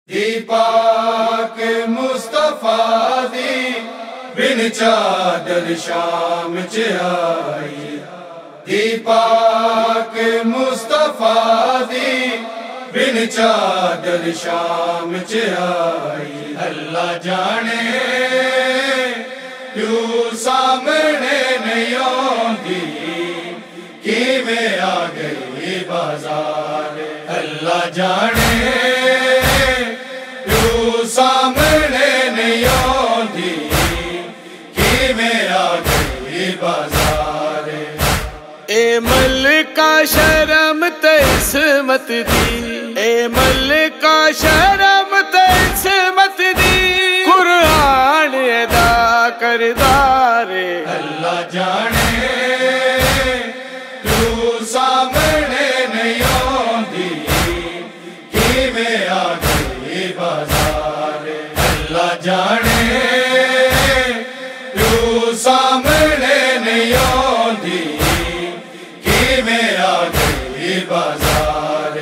دی پاک مصطفیٰ دی بن چادر شام چ آئی، دی پاک مصطفیٰ دی بن چادر شام چ آئی۔ اللہ جانے کیوں سامنے نہیں آندی، کیویں آ گئی بازار۔ اللہ جانے کیوں سامنے نہیں آندی، کیویں آ گئی بازار۔ اے ملکہ شرم تے عصمت دی، اے ملکہ شرم تے عصمت دی، قرآن ادا کردارے۔ اللہ جانے کیوں سامنے نہیں آندی، کیویں آ گئی بازار۔ اللہ جانے کیوں سامنے نہیں آندی، کیویں آ گئی بازار۔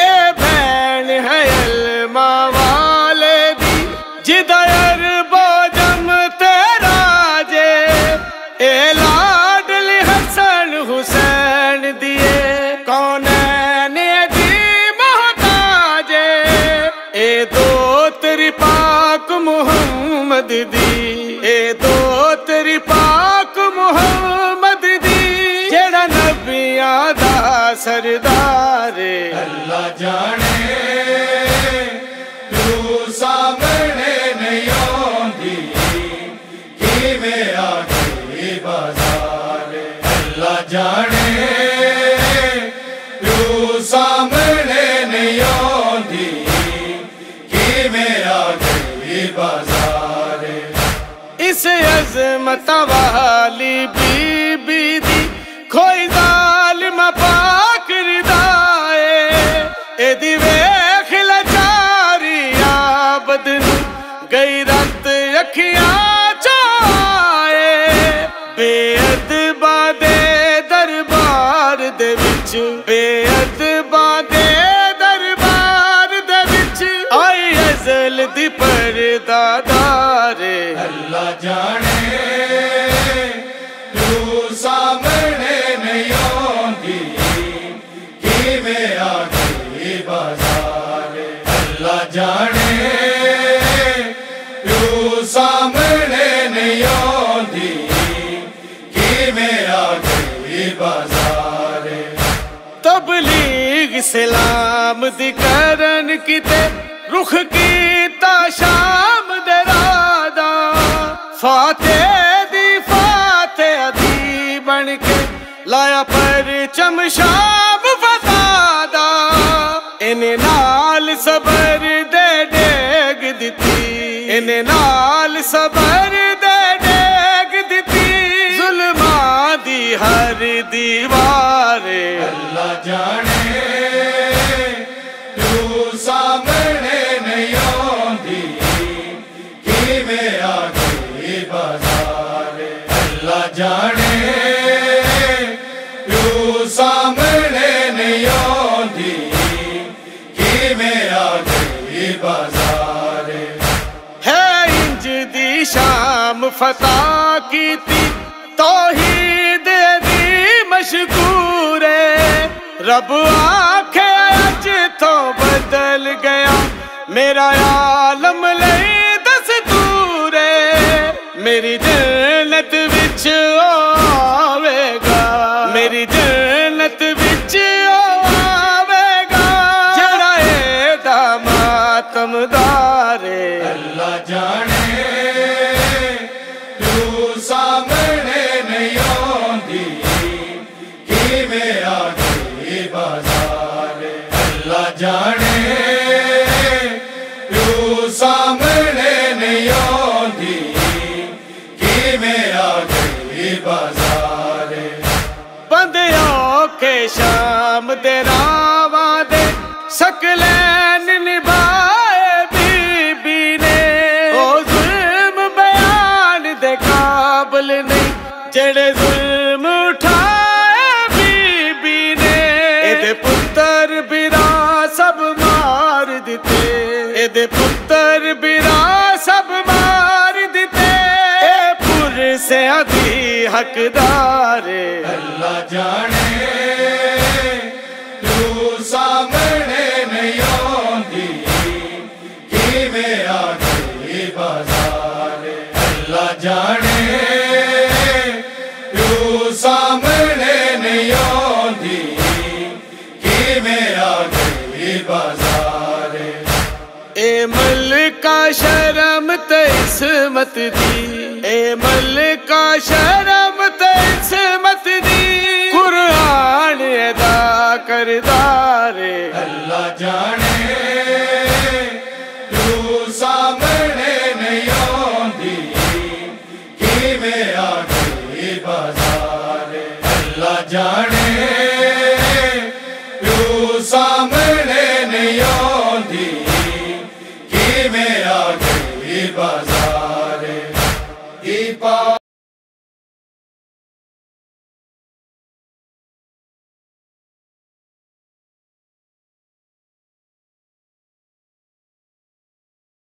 اے بہن ہے علما والے دی، جدا اربو جم تیرا جے، اے لاڈلی حسن حسین دیے کونین دی محتاجے، اے دو تیری پاک محمد دی، اے دو تیری پاک محمد دی، جڑا نبیاں دا سردار۔ اللہ جانے کیوں سامنے نہیں آندی، کیویں آ گئی بازار۔ اللہ جانے کیوں سامنے نہیں آندی، کیویں آ گئی بازار۔ اس عظمت والی بی بی دی کوئی ظالم پاک ردائے، اے دی ویکھ لاچاری عابد نو گئی رت اکھیاں چائے، بے ادباں دے دربار دے وچ، بے ادباں دے دربار دے وچ آئی ازل دی پردہ دار۔ اللہ جانے کیوں سامنے نہیں آندی، کیویں آ گئی بازار۔ اللہ جانے کیوں سامنے نہیں آندی، کیویں آ گئی بازار۔ تبلیغ اسلام دی کرن کیتے رخ کیتا شام دے رادا، فاتح دی فاتح دی بن کے لایا پرچم شام فتح دا، انہیں نال صبر دے ڈیگ دتی، انہیں نال صبر دے ڈیگ دتی، ظلماں دی ہر دیوار۔ اللہ جانے کیوں سامنے نہیں آندی، کیویں آ گئی بازار۔ اللہ جانے کیوں سامنے نہیں آندی، کیویں آ گئی بازار۔ ہے انج دی شام فتح کیتی، توحید دی مشکور ہے، رب آکھے اج تو بدل گیا میرا عالم لئی دستور ہے، میری جنت وچ آوے گا، میری جنت وچ آوے گا، جڑا اے دا ماتمدار۔ اللہ جانے کیوں سامنے نہیں آندی، کیویں آ گئی بازار۔ اللہ جانے کیوں سامنے نہیں آندی، کیویں آ گئی بازار۔ بندیوں کے شام دے راواں دے سکلین نبھائے بی بی نے، او ظلم بیان دے قابل نہیں جڑے ظلم اٹھائے بی بی نے، اے دے پتر برا سب مار دیتے، دے پتر برا سب مار دیتے پور سے ادھی حقدار اللہ جانے تو سامنے نہیں آندی کیویں آ گئی بازار اللہ جانے تو سامنے نہیں آندی کیویں آ گئی بازار اے ملکہ شرم تے عصمت دی اے ملکہ شرم تے عصمت دی قرآن ادا کردار اللہ جانے تو سامنے نہیں آندی کیویں آ گئی بازار